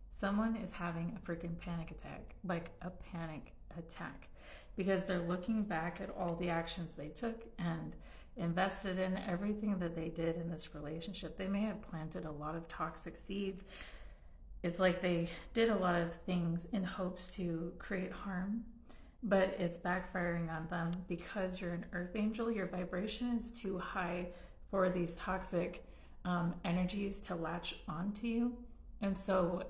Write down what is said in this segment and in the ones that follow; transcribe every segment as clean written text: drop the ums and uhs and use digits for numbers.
Someone is having a freaking panic attack, like a panic attack, because they're looking back at all the actions they took and invested in everything that they did in this relationship. They may have planted a lot of toxic seeds. It's like they did a lot of things in hopes to create harm, but it's backfiring on them because you're an earth angel. Your vibration is too high for these toxic energies to latch onto you. And so,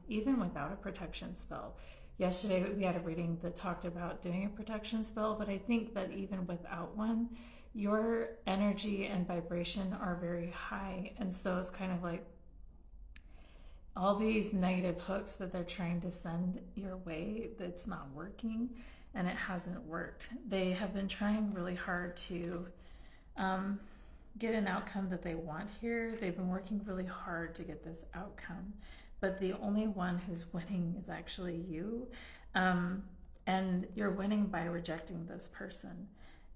even without a protection spell, yesterday we had a reading that talked about doing a protection spell, but I think that even without one, your energy and vibration are very high. And so it's kind of like all these negative hooks that they're trying to send your way that's not working, and it hasn't worked. They have been trying really hard to get an outcome that they want here. They've been working really hard to get this outcome, but the only one who's winning is actually you. And you're winning by rejecting this person.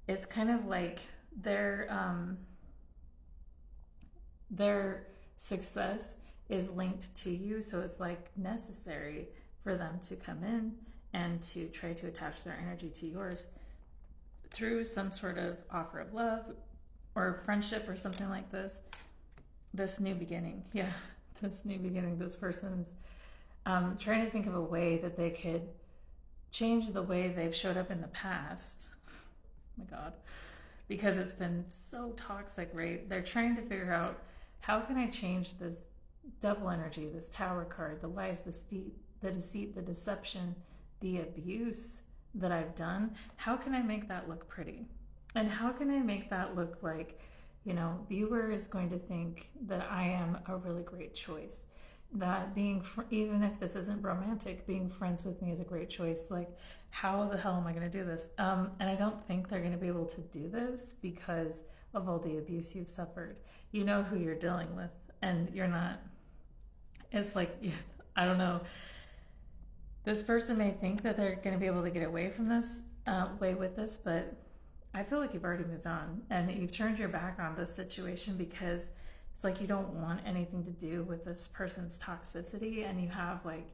It's kind of like their success is linked to you, so it's like necessary for them to come in and to try to attach their energy to yours through some sort of offer of love or friendship or something like this. This new beginning, this new beginning. This person's trying to think of a way that they could change the way they've showed up in the past. Oh my God, because it's been so toxic, right? They're trying to figure out, how can I change this devil energy, this tower card, the lies, the deceit, the deception, the abuse that I've done? How can I make that look pretty? And how can I make that look like, viewer is going to think that I am a really great choice? That even if this isn't romantic, being friends with me is a great choice. Like, how the hell am I going to do this? And I don't think they're going to be able to do this because of all the abuse you've suffered. You know who you're dealing with, and you're not. It's like, I don't know. This person may think that they're going to be able to get away from this, way with this, but I feel like you've already moved on and you've turned your back on this situation because it's like you don't want anything to do with this person's toxicity, and you have like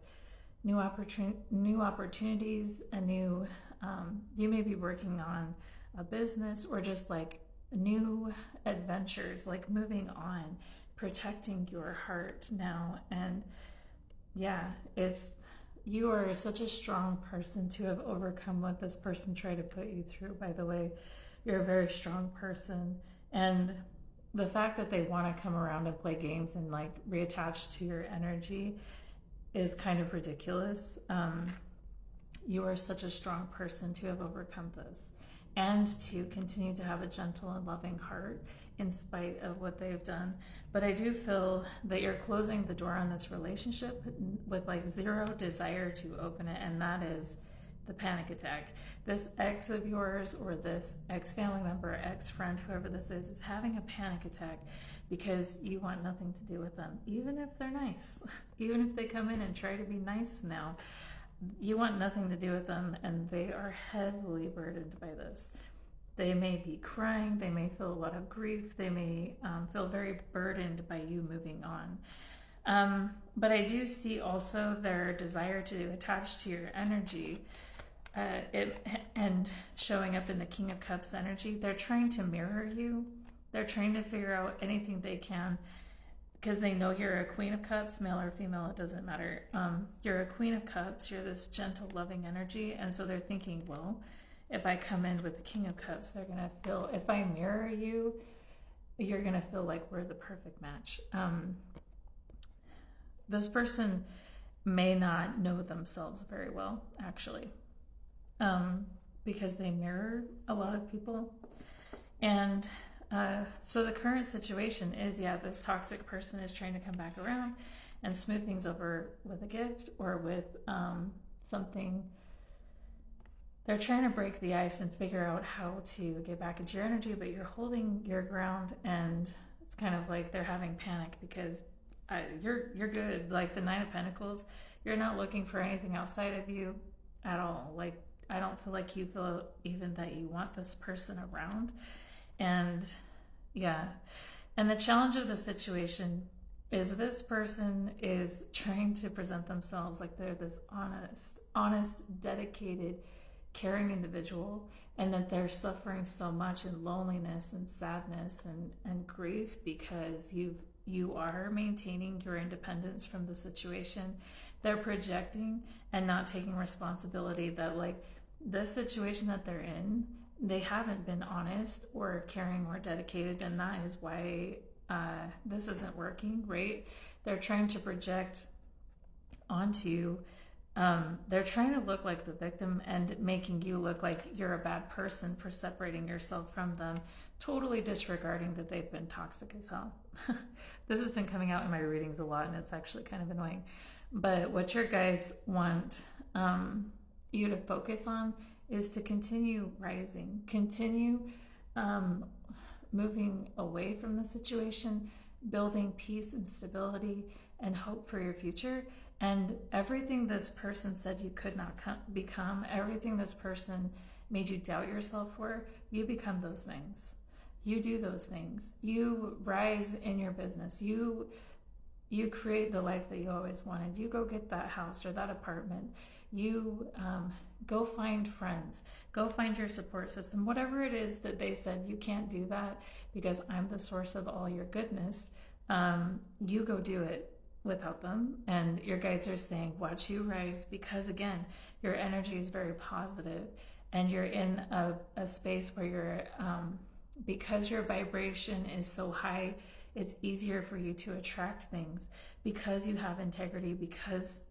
new opportunities, you may be working on a business or just like new adventures, like moving on, protecting your heart now. And you are such a strong person to have overcome what this person tried to put you through. By the way, you're a very strong person, and the fact that they want to come around and play games and like reattach to your energy is kind of ridiculous. You are such a strong person to have overcome this and to continue to have a gentle and loving heart in spite of what they've done. But I do feel that you're closing the door on this relationship with like zero desire to open it, and that is the panic attack. This ex of yours or this ex-family member, ex-friend, whoever this is having a panic attack because you want nothing to do with them, even if they're nice. Even if they come in and try to be nice now, you want nothing to do with them, and they are heavily burdened by this. They may be crying, they may feel a lot of grief, they may feel very burdened by you moving on. But I do see also their desire to attach to your energy and showing up in the King of Cups energy. They're trying to mirror you. They're trying to figure out anything they can, because they know you're a Queen of Cups, male or female, it doesn't matter. You're a Queen of Cups, you're this gentle, loving energy, and so they're thinking, well, if I come in with the King of Cups, they're going to feel, if I mirror you, you're going to feel like we're the perfect match. This person may not know themselves very well, actually, because they mirror a lot of people. And so the current situation is, this toxic person is trying to come back around and smooth things over with a gift or with something. They're trying to break the ice and figure out how to get back into your energy, but you're holding your ground, and it's kind of like they're having panic because you're good. Like the Nine of Pentacles, you're not looking for anything outside of you at all. Like, I don't feel like you feel even that you want this person around. And and the challenge of the situation is this person is trying to present themselves like they're this honest, dedicated, caring individual, and that they're suffering so much in loneliness and sadness and grief because you are maintaining your independence from the situation. They're projecting and not taking responsibility that, like, the situation that they're in, they haven't been honest or caring or dedicated, and that is why this isn't working, right? They're trying to project onto they're trying to look like the victim and making you look like you're a bad person for separating yourself from them, totally disregarding that they've been toxic as hell. This has been coming out in my readings a lot, and it's actually kind of annoying. But what your guides want you to focus on is to continue rising, continue moving away from the situation, building peace and stability and hope for your future. And everything this person said you could not become, everything this person made you doubt yourself for, you become those things. You do those things. You rise in your business. You create the life that you always wanted. You go get that house or that apartment. You go find friends. Go find your support system. Whatever it is that they said, you can't do that because I'm the source of all your goodness. You go do it without them. And your guides are saying, watch you rise, because again, your energy is very positive and you're in a space where you're, because your vibration is so high, it's easier for you to attract things because you have integrity, because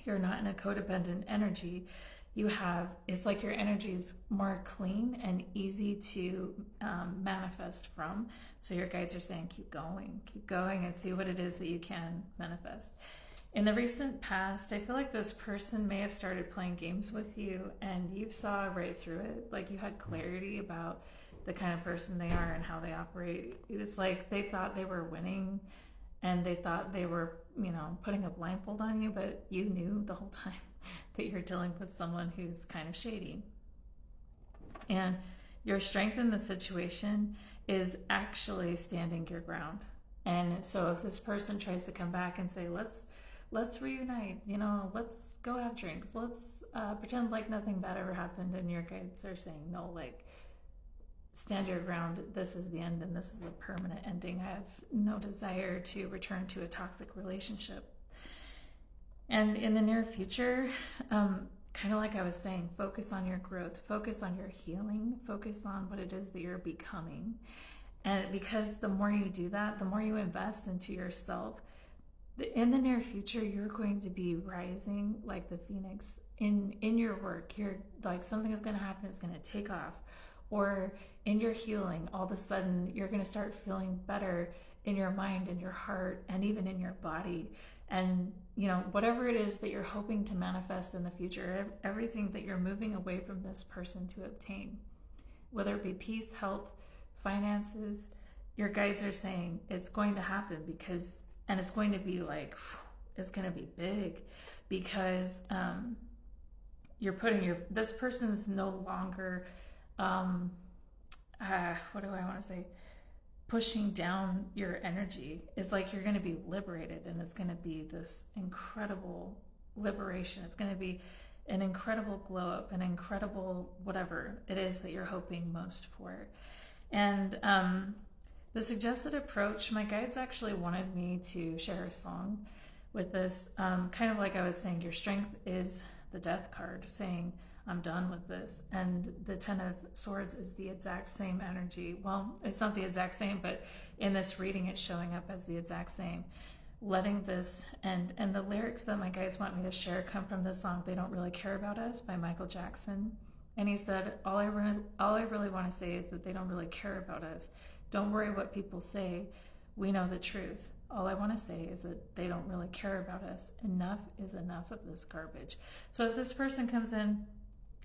you're not in a codependent energy. It's like your energy is more clean and easy to manifest from. So your guides are saying, keep going and see what it is that you can manifest. In the recent past, I feel like this person may have started playing games with you and you saw right through it. Like you had clarity about the kind of person they are and how they operate. It's like they thought they were winning and they thought they were, putting a blindfold on you, but you knew the whole time that you're dealing with someone who's kind of shady. And your strength in the situation is actually standing your ground. And so if this person tries to come back and say, let's reunite, let's go have drinks, let's pretend like nothing bad ever happened, and your guides are saying, no, like, stand your ground. This is the end and this is a permanent ending. I have no desire to return to a toxic relationship. And in the near future, kind of like I was saying, focus on your growth, focus on your healing, focus on what it is that you're becoming. And because the more you do that, the more you invest into yourself, in the near future, you're going to be rising like the phoenix in your work. You're like, something is going to happen, it's going to take off. Or in your healing, all of a sudden you're going to start feeling better in your mind, in your heart, and even in your body. And whatever it is that you're hoping to manifest in the future, everything that you're moving away from this person to obtain, whether it be peace, health, finances, your guides are saying it's going to happen, because, and it's going to be like, it's going to be big, because you're putting this person's no longer what do I want to say, pushing down your energy. It's like you're going to be liberated, and it's going to be this incredible liberation. It's going to be an incredible glow up, an incredible whatever it is that you're hoping most for. And the suggested approach, my guides actually wanted me to share a song with this, kind of like I was saying, your strength is the death card, saying I'm done with this. And the 10 of Swords is the exact same energy. Well, it's not the exact same, but in this reading, it's showing up as the exact same. Letting this, and the lyrics that my guides want me to share come from the song They Don't Really Care About Us by Michael Jackson. And he said, all I really want to say is that they don't really care about us. Don't worry what people say. We know the truth. All I want to say is that they don't really care about us. Enough is enough of this garbage. So if this person comes in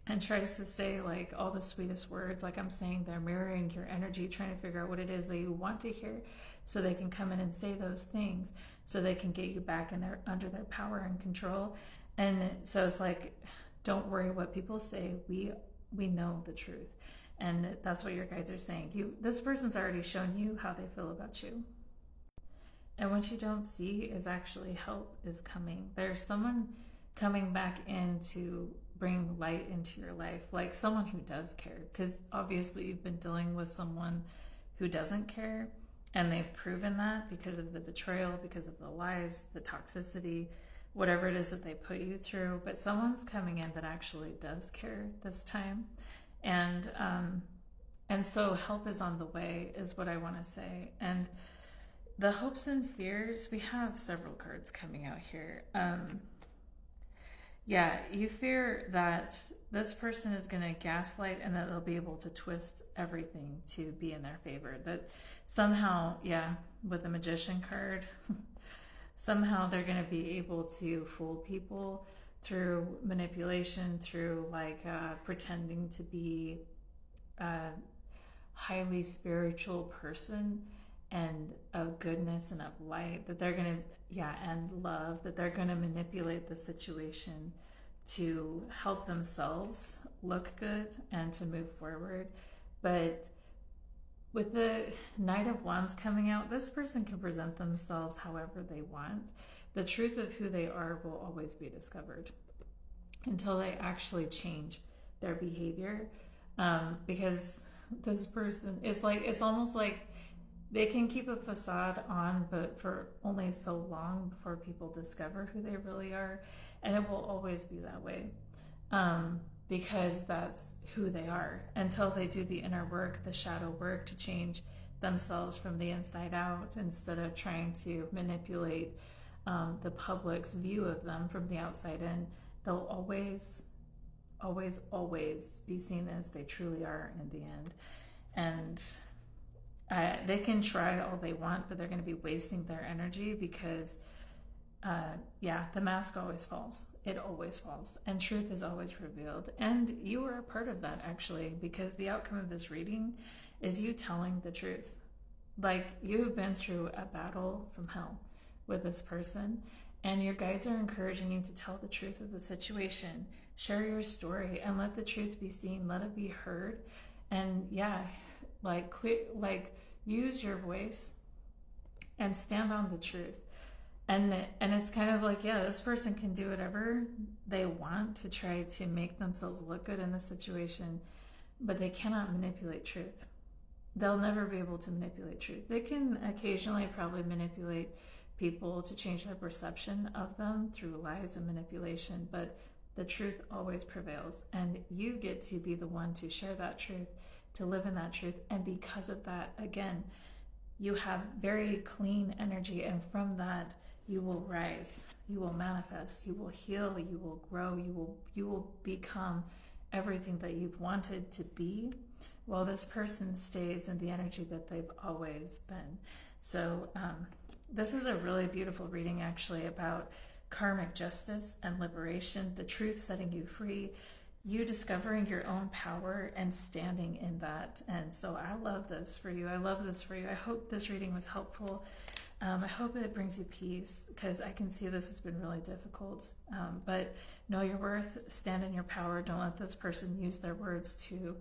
and tries to say like all the sweetest words, like I'm saying, they're mirroring your energy, trying to figure out what it is that you want to hear, so they can come in and say those things, so they can get you back in under their power and control. And so it's like, don't worry what people say. We know the truth. And that's what your guides are saying. This person's already shown you how they feel about you. And what you don't see is actually help is coming. There's someone coming back in to bring light into your life, like someone who does care. Because obviously you've been dealing with someone who doesn't care, and they've proven that because of the betrayal, because of the lies, the toxicity, whatever it is that they put you through. But someone's coming in that actually does care this time. And so help is on the way, is what I want to say. And the hopes and fears, we have several cards coming out here. Yeah, you fear that this person is going to gaslight and that they'll be able to twist everything to be in their favor. That somehow, yeah, with the Magician card, somehow they're going to be able to fool people through manipulation, through like pretending to be a highly spiritual person and of goodness and of light, that they're going to, yeah, and love, that they're going to manipulate the situation to help themselves look good and to move forward. But with the Knight of Wands coming out, this person can present themselves however they want. The truth of who they are will always be discovered until they actually change their behavior. Because this person, it's almost like they can keep a facade on, but for only so long before people discover who they really are. And it will always be that way, because that's who they are until they do the inner work, the shadow work, to change themselves from the inside out, instead of trying to manipulate the public's view of them from the outside in. They'll always, always, always be seen as they truly are in the end. And they can try all they want, but they're going to be wasting their energy because, yeah, the mask always falls. It always falls. And truth is always revealed. And you are a part of that, actually, because the outcome of this reading is you telling the truth. Like, you have been through a battle from hell with this person, and your guides are encouraging you to tell the truth of the situation. Share your story and let the truth be seen. Let it be heard. And yeah, use your voice and stand on the truth. And it's kind of like, yeah, this person can do whatever they want to try to make themselves look good in the situation, but they cannot manipulate truth. They'll never be able to manipulate truth. They can occasionally probably manipulate people to change their perception of them through lies and manipulation, but the truth always prevails. And you get to be the one to share that truth, to live in that truth. And because of that, again, you have very clean energy, and from that you will rise, you will manifest, you will heal, you will grow, you will become everything that you've wanted to be, while this person stays in the energy that they've always been. So this is a really beautiful reading, actually, about karmic justice and liberation, the truth setting you free, you discovering your own power and standing in that. And so I love this for you. I love this for you. I hope this reading was helpful. I hope it brings you peace, because I can see this has been really difficult. But know your worth, stand in your power. Don't let this person use their words to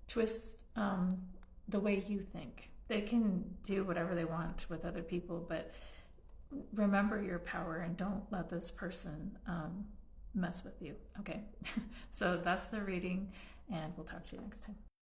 twist the way you think. They can do whatever they want with other people, but remember your power and don't let this person mess with you. Okay, so that's the reading, and we'll talk to you next time.